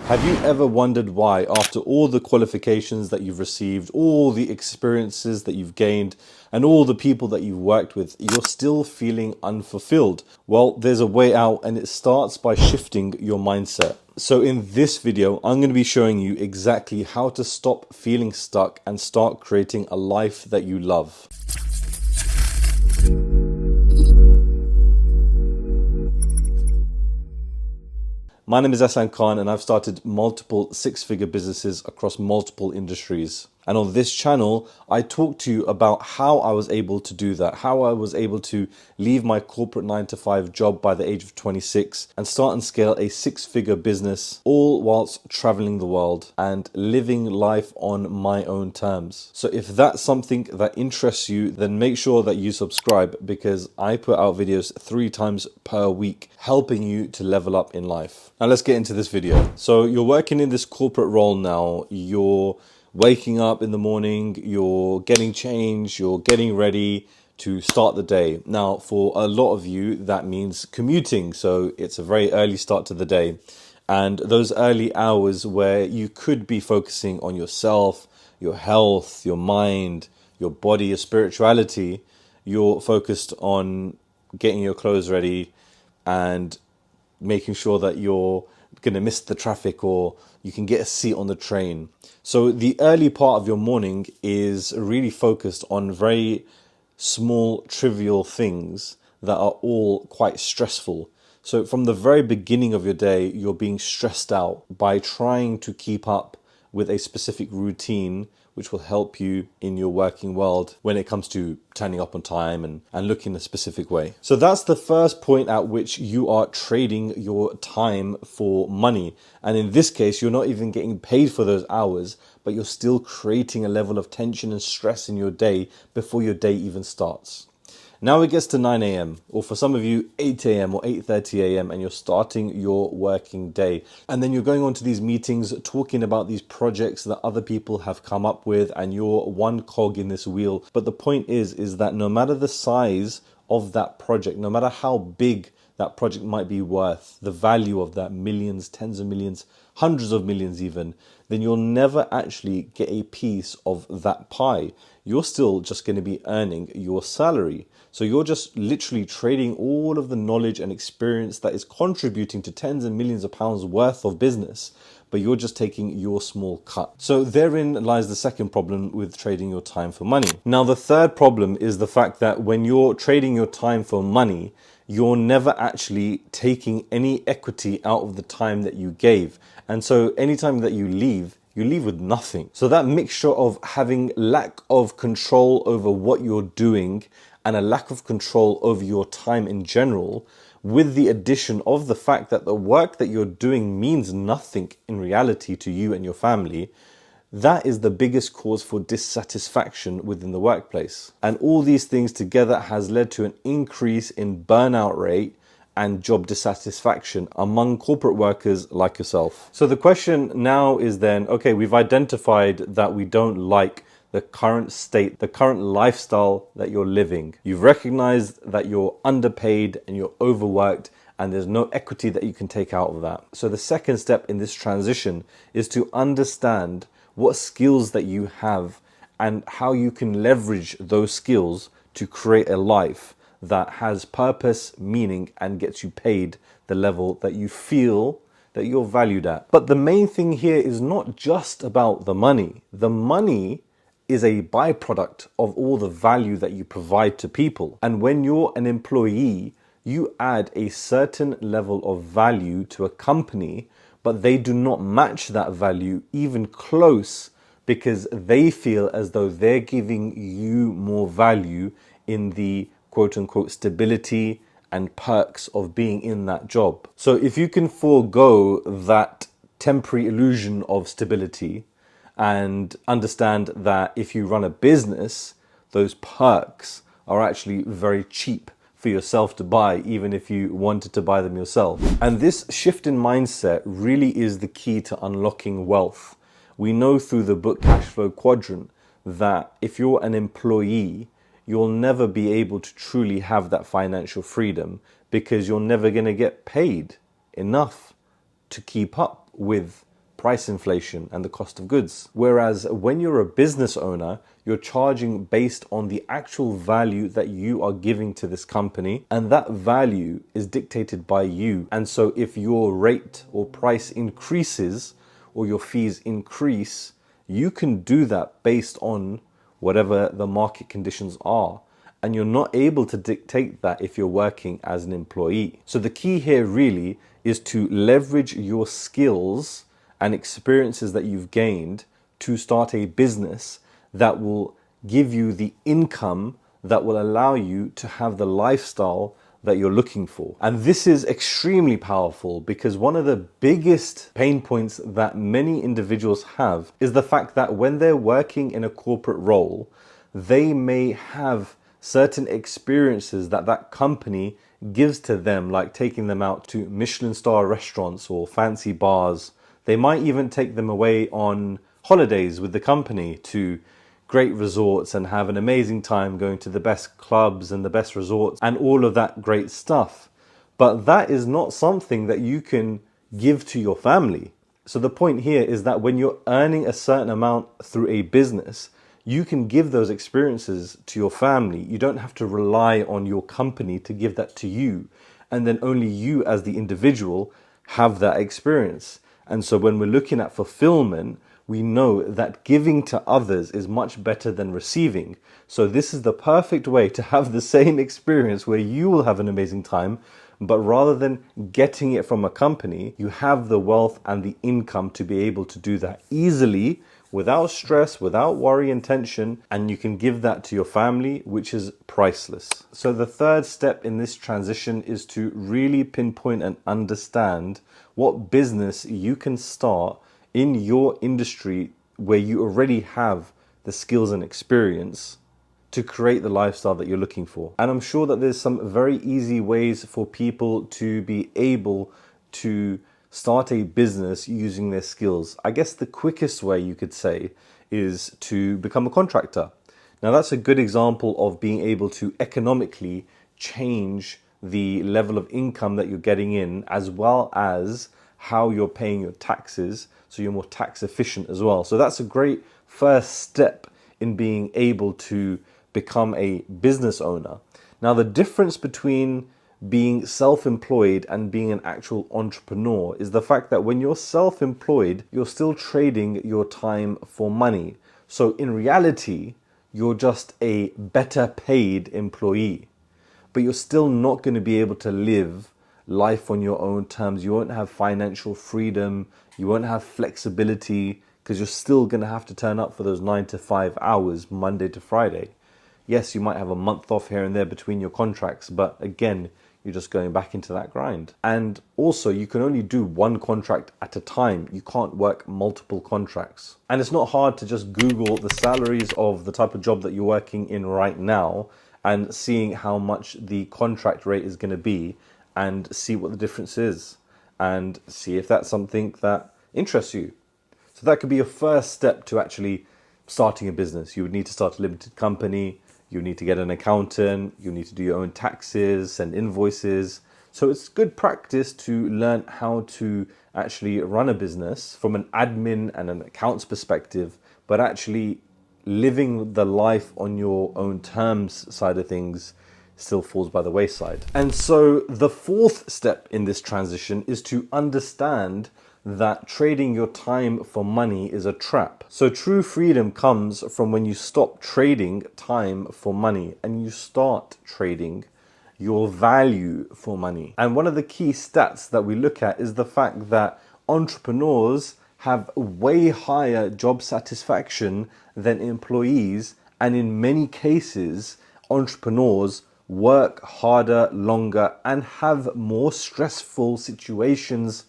Have you ever wondered why, after all the qualifications that you've received, all the experiences that you've gained, and all the people that you've worked with, you're still feeling unfulfilled? Well, there's a way out, and it starts by shifting your mindset. So in this video, I'm going to be showing you exactly how to stop feeling stuck and start creating a life that you love. My name is Hassan Khan, and I've started multiple six-figure businesses across multiple industries. And on this channel, I talk to you about how I was able to do that, how I was able to leave my corporate 9-to-5 job by the age of 26 and start and scale a six-figure business, all whilst traveling the world and living life on my own terms. So if that's something that interests you, then make sure that you subscribe, because I put out videos 3 times per week, helping you to level up in life. Now let's get into this video. So you're working in this corporate role now, you're waking up in the morning, you're getting changed, you're getting ready to start the day. Now, for a lot of you, that means commuting. So it's a very early start to the day. And those early hours where you could be focusing on yourself, your health, your mind, your body, your spirituality, you're focused on getting your clothes ready and making sure that you're going to miss the traffic or you can get a seat on the train. So the early part of your morning is really focused on very small, trivial things that are all quite stressful. So from the very beginning of your day, you're being stressed out by trying to keep up with a specific routine which will help you in your working world when it comes to turning up on time and looking a specific way. So that's the first point at which you are trading your time for money. And in this case, you're not even getting paid for those hours, but you're still creating a level of tension and stress in your day before your day even starts. Now it gets to 9 a.m. or for some of you 8 a.m. or 8:30 a.m. and you're starting your working day. And then you're going on to these meetings talking about these projects that other people have come up with, and you're one cog in this wheel. But the point is that no matter the size of that project, no matter how big that project might be worth, the value of that, millions, tens of millions, hundreds of millions even, then you'll never actually get a piece of that pie. You're still just going to be earning your salary. So you're just literally trading all of the knowledge and experience that is contributing to tens and millions of pounds worth of business, but you're just taking your small cut. So therein lies the second problem with trading your time for money. Now, the third problem is the fact that when you're trading your time for money, you're never actually taking any equity out of the time that you gave. And so anytime that you leave with nothing. So that mixture of having lack of control over what you're doing and a lack of control over your time in general, with the addition of the fact that the work that you're doing means nothing in reality to you and your family, that is the biggest cause for dissatisfaction within the workplace. And all these things together has led to an increase in burnout rate and job dissatisfaction among corporate workers like yourself. So the question now is then, okay, we've identified that we don't like the current state, the current lifestyle that you're living. You've recognized that you're underpaid and you're overworked and there's no equity that you can take out of that. So the second step in this transition is to understand what skills that you have and how you can leverage those skills to create a life that has purpose, meaning, and gets you paid the level that you feel that you're valued at. But the main thing here is not just about the money. The money is a byproduct of all the value that you provide to people. And when you're an employee, you add a certain level of value to a company, but they do not match that value even close, because they feel as though they're giving you more value in the quote unquote stability and perks of being in that job. So if you can forego that temporary illusion of stability and understand that if you run a business, those perks are actually very cheap for yourself to buy, even if you wanted to buy them yourself. And this shift in mindset really is the key to unlocking wealth. We know through the book Cash Flow Quadrant that if you're an employee, you'll never be able to truly have that financial freedom, because you're never going to get paid enough to keep up with price inflation and the cost of goods. Whereas when you're a business owner, you're charging based on the actual value that you are giving to this company, and that value is dictated by you. And so if your rate or price increases or your fees increase, you can do that based on whatever the market conditions are. And you're not able to dictate that if you're working as an employee. So the key here really is to leverage your skills and experiences that you've gained to start a business that will give you the income that will allow you to have the lifestyle that you're looking for. And this is extremely powerful because one of the biggest pain points that many individuals have is the fact that when they're working in a corporate role, they may have certain experiences that that company gives to them, like taking them out to Michelin star restaurants or fancy bars. They might even take them away on holidays with the company to great resorts and have an amazing time going to the best clubs and the best resorts and all of that great stuff. But that is not something that you can give to your family. So the point here is that when you're earning a certain amount through a business, you can give those experiences to your family. You don't have to rely on your company to give that to you. And then only you as the individual have that experience. And so when we're looking at fulfillment, we know that giving to others is much better than receiving. So this is the perfect way to have the same experience where you will have an amazing time, but rather than getting it from a company, you have the wealth and the income to be able to do that easily, without stress, without worry and tension, and you can give that to your family, which is priceless. So the third step in this transition is to really pinpoint and understand what business you can start in your industry where you already have the skills and experience to create the lifestyle that you're looking for. And I'm sure that there's some very easy ways for people to be able to start a business using their skills. I guess the quickest way you could say is to become a contractor. Now that's a good example of being able to economically change the level of income that you're getting in, as well as how you're paying your taxes, so you're more tax efficient as well. So that's a great first step in being able to become a business owner. Now the difference between being self-employed and being an actual entrepreneur is the fact that when you're self-employed, you're still trading your time for money. So in reality, you're just a better paid employee, but you're still not going to be able to live life on your own terms. You won't have financial freedom. You won't have flexibility because you're still going to have to turn up for those 9 to 5 hours, Monday to Friday. Yes, you might have a month off here and there between your contracts, but again, you're just going back into that grind. And also, you can only do one contract at a time. You can't work multiple contracts. And it's not hard to just Google the salaries of the type of job that you're working in right now and seeing how much the contract rate is going to be and see what the difference is and see if that's something that interests you. So that could be your first step to actually starting a business. You would need to start a limited company. You need to get an accountant. You need to do your own taxes, send invoices. So it's good practice to learn how to actually run a business from an admin and an accounts perspective, but actually living the life on your own terms side of things still falls by the wayside. And so the fourth step in this transition is to understand that trading your time for money is a trap. So true freedom comes from when you stop trading time for money and you start trading your value for money. And one of the key stats that we look at is the fact that entrepreneurs have way higher job satisfaction than employees, and in many cases, entrepreneurs work harder, longer, and have more stressful situations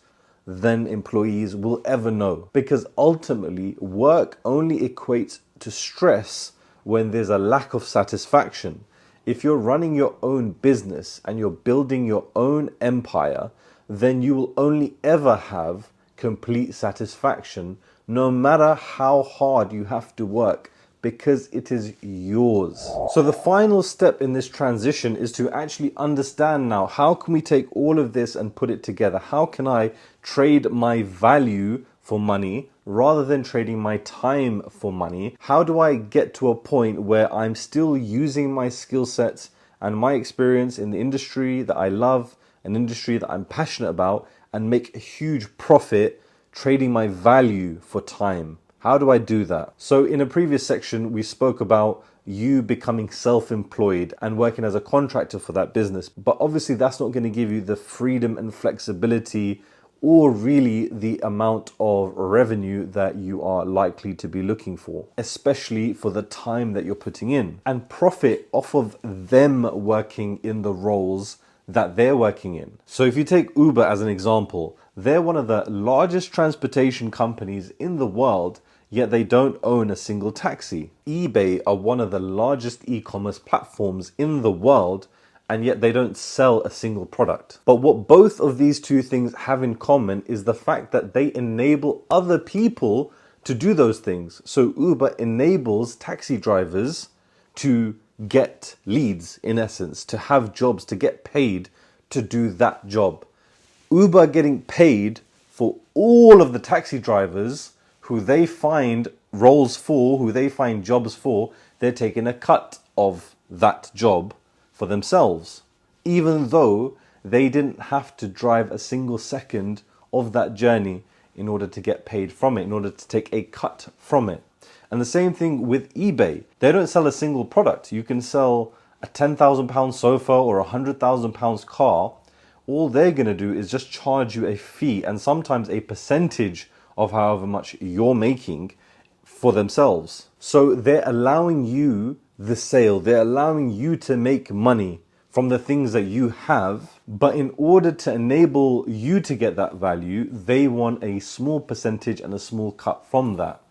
than employees will ever know. Because ultimately, work only equates to stress when there's a lack of satisfaction. If you're running your own business and you're building your own empire, then you will only ever have complete satisfaction, no matter how hard you have to work, because it is yours. So the final step in this transition is to actually understand now, how can we take all of this and put it together? How can I trade my value for money rather than trading my time for money? How do I get to a point where I'm still using my skill sets and my experience in the industry that I love, an industry that I'm passionate about, and make a huge profit trading my value for time? How do I do that? So in a previous section, we spoke about you becoming self-employed and working as a contractor for that business. But obviously that's not going to give you the freedom and flexibility or really the amount of revenue that you are likely to be looking for, especially for the time that you're putting in, and profit off of them working in the roles that they're working in. So if you take Uber as an example, they're one of the largest transportation companies in the world, yet they don't own a single taxi. eBay are one of the largest e-commerce platforms in the world, and yet they don't sell a single product. But what both of these two things have in common is the fact that they enable other people to do those things. So Uber enables taxi drivers to get leads, in essence, to have jobs, to get paid to do that job. Uber getting paid for all of the taxi drivers who they find roles for, who they find jobs for, they're taking a cut of that job for themselves, even though they didn't have to drive a single second of that journey in order to get paid from it, in order to take a cut from it. And the same thing with eBay. They don't sell a single product. You can sell a £10,000 sofa or a £100,000 car. All they're going to do is just charge you a fee and sometimes a percentage of however much you're making for themselves. So they're allowing you the sale, they're allowing you to make money from the things that you have, but in order to enable you to get that value, they want a small percentage and a small cut from that.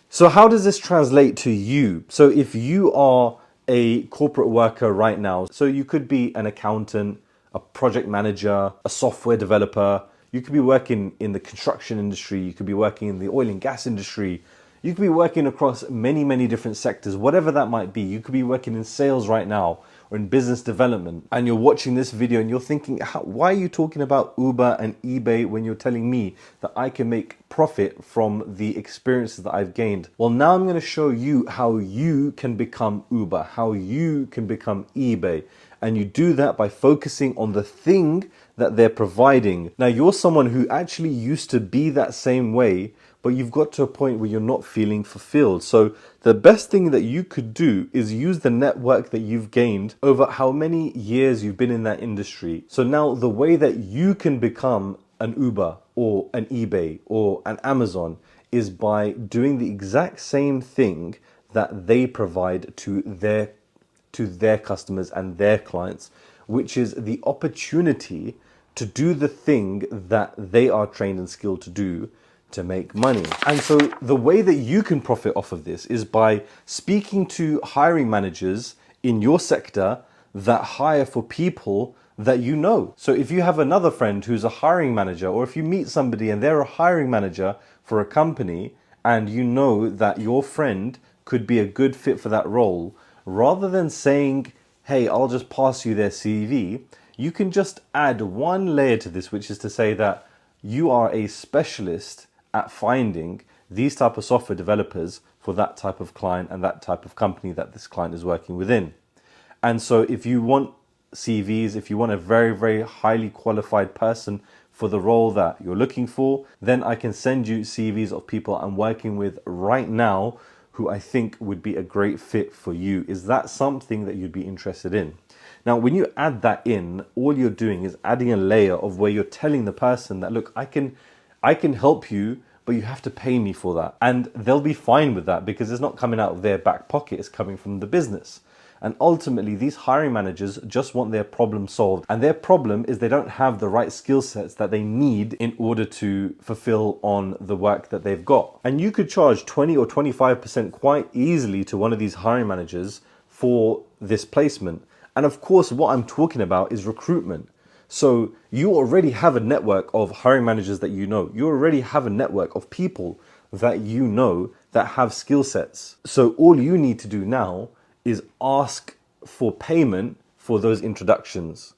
So how does this translate to you? So if you are a corporate worker right now, so you could be an accountant, a project manager, a software developer, you could be working in the construction industry, you could be working in the oil and gas industry, you could be working across many, many different sectors, whatever that might be. You could be working in sales right now or in business development, and you're watching this video and you're thinking, why are you talking about Uber and eBay when you're telling me that I can make profit from the experiences that I've gained? Well, now I'm going to show you how you can become Uber, how you can become eBay. And you do that by focusing on the thing that they're providing. Now, you're someone who actually used to be that same way, but you've got to a point where you're not feeling fulfilled. So the best thing that you could do is use the network that you've gained over how many years you've been in that industry. So now the way that you can become an Uber or an eBay or an Amazon is by doing the exact same thing that they provide to their customers and their clients, which is the opportunity to do the thing that they are trained and skilled to do to make money. And so the way that you can profit off of this is by speaking to hiring managers in your sector that hire for people that you know. So if you have another friend who's a hiring manager, or if you meet somebody and they're a hiring manager for a company and you know that your friend could be a good fit for that role, rather than saying, hey, I'll just pass you their CV, you can just add one layer to this, which is to say that you are a specialist at finding these type of software developers for that type of client and that type of company that this client is working within. And so if you want CVs, if you want a very, very highly qualified person for the role that you're looking for, then I can send you CVs of people I'm working with right now who I think would be a great fit for you. Is that something that you'd be interested in? Now, when you add that in, all you're doing is adding a layer of where you're telling the person that, look, I can help you, but you have to pay me for that. And they'll be fine with that because it's not coming out of their back pocket, it's coming from the business. And ultimately, these hiring managers just want their problem solved. And their problem is they don't have the right skill sets that they need in order to fulfill on the work that they've got. And you could charge 20 or 25% quite easily to one of these hiring managers for this placement. And of course, what I'm talking about is recruitment. So you already have a network of hiring managers that you know. You already have a network of people that you know that have skill sets. So all you need to do now is ask for payment for those introductions.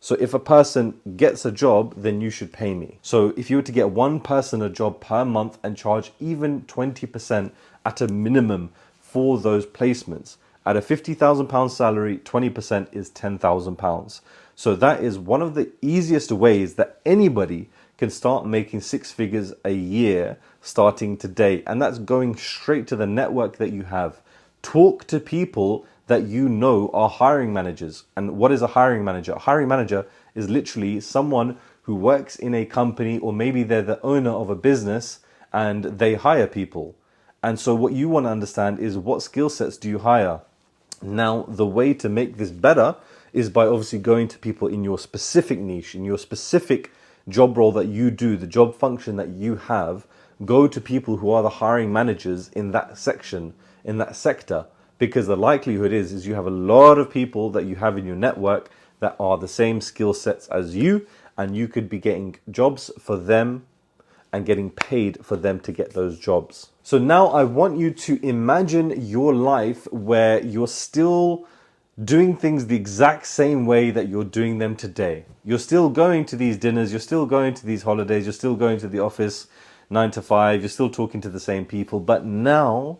So if a person gets a job, then you should pay me. So if you were to get one person a job per month and charge even 20% at a minimum for those placements, at a £50,000 salary, 20% is £10,000. So that is one of the easiest ways that anybody can start making six figures a year starting today. And that's going straight to the network that you have. Talk to people that you know are hiring managers. And what is a hiring manager? A hiring manager is literally someone who works in a company, or maybe they're the owner of a business and they hire people. And so what you want to understand is, what skill sets do you hire? Now, the way to make this better is by obviously going to people in your specific niche, in your specific job role that you do, the job function that you have. Go to people who are the hiring managers in that section, in that sector, because the likelihood is you have a lot of people that you have in your network that are the same skill sets as you, and you could be getting jobs for them and getting paid for them to get those jobs. So now I want you to imagine your life where you're still doing things the exact same way that you're doing them today. You're still going to these dinners, you're still going to these holidays, you're still going to the office 9 to 5, you're still talking to the same people, but now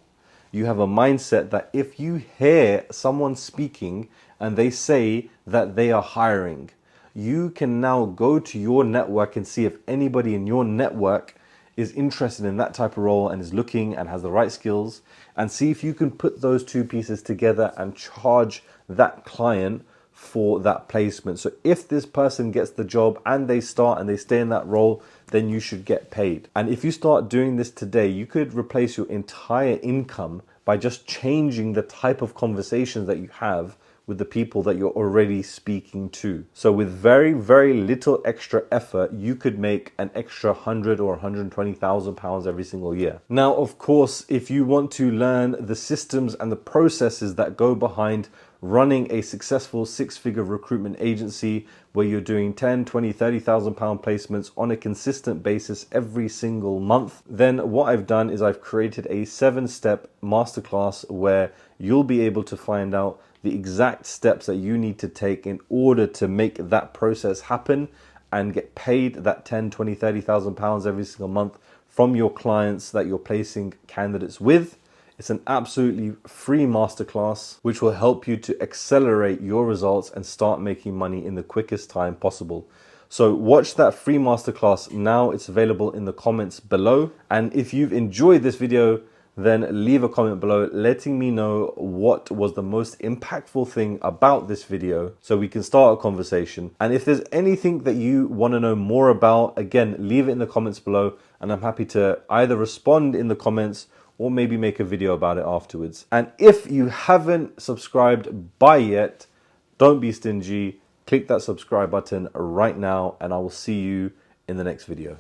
you have a mindset that if you hear someone speaking and they say that they are hiring, you can now go to your network and see if anybody in your network is interested in that type of role and is looking and has the right skills, and see if you can put those two pieces together and charge that client for that placement. So if this person gets the job and they start and they stay in that role, then you should get paid. And if you start doing this today, you could replace your entire income by just changing the type of conversations that you have with the people that you're already speaking to. So with very, very little extra effort, you could make an extra 100 or 120,000 pounds every single year. Now, of course, if you want to learn the systems and the processes that go behind running a successful six-figure recruitment agency where you're doing 10, 20, 30,000 pound placements on a consistent basis every single month, then what I've done is I've created a 7-step masterclass where you'll be able to find out the exact steps that you need to take in order to make that process happen and get paid that 10, 20, 30,000 pounds every single month from your clients that you're placing candidates with. It's an absolutely free masterclass which will help you to accelerate your results and start making money in the quickest time possible. So watch that free masterclass now. It's available in the comments below. And if you've enjoyed this video, then leave a comment below letting me know what was the most impactful thing about this video so we can start a conversation. And if there's anything that you want to know more about, again, leave it in the comments below and I'm happy to either respond in the comments or maybe make a video about it afterwards. And if you haven't subscribed by yet, don't be stingy. Click that subscribe button right now and I will see you in the next video.